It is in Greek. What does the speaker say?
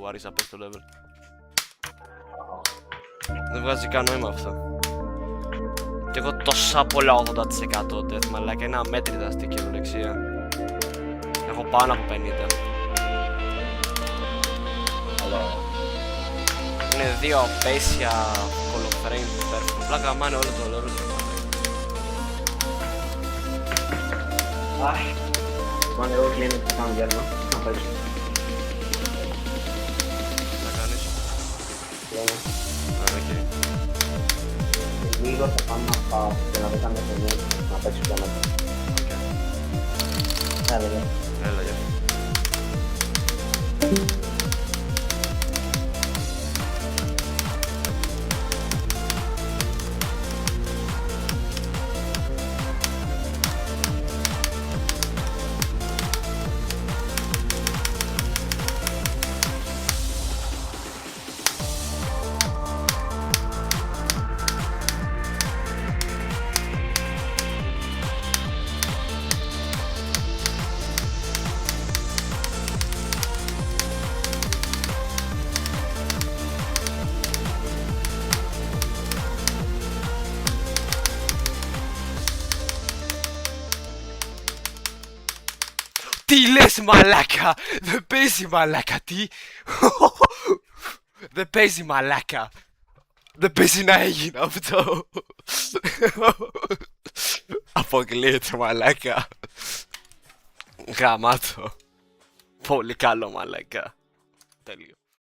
που άρχισα να πες το level. Δεν βγάζει καν νόημα αυτό. Και έχω τόσα πολλά 80% death, μαλάκα, είναι αμέτρητα στην κυριολεξία. Έχω πάνω από 50. Είναι 2 απέσια κολοφρέιμ perfect. Πλάκα μάνε όλο το level. Αχ, μάνε εγώ κλείνω και κάνω διάλειμμα. Να παίξω. Θα κάνεις. Κλείνω. Οκ. Λίγο θα πάμε να πάω και να δω να παίξω πιο μετά. Έλα, ναι. Έλα, γεια. Τι λες μαλάκα! Δεν παίζει μαλάκα, τι! Δεν παίζει μαλάκα! Δεν παίζει να έγινε αυτό! Αποκλείεται μαλάκα! Γαμάτο! Πολύ καλό μαλάκα! Τέλειο.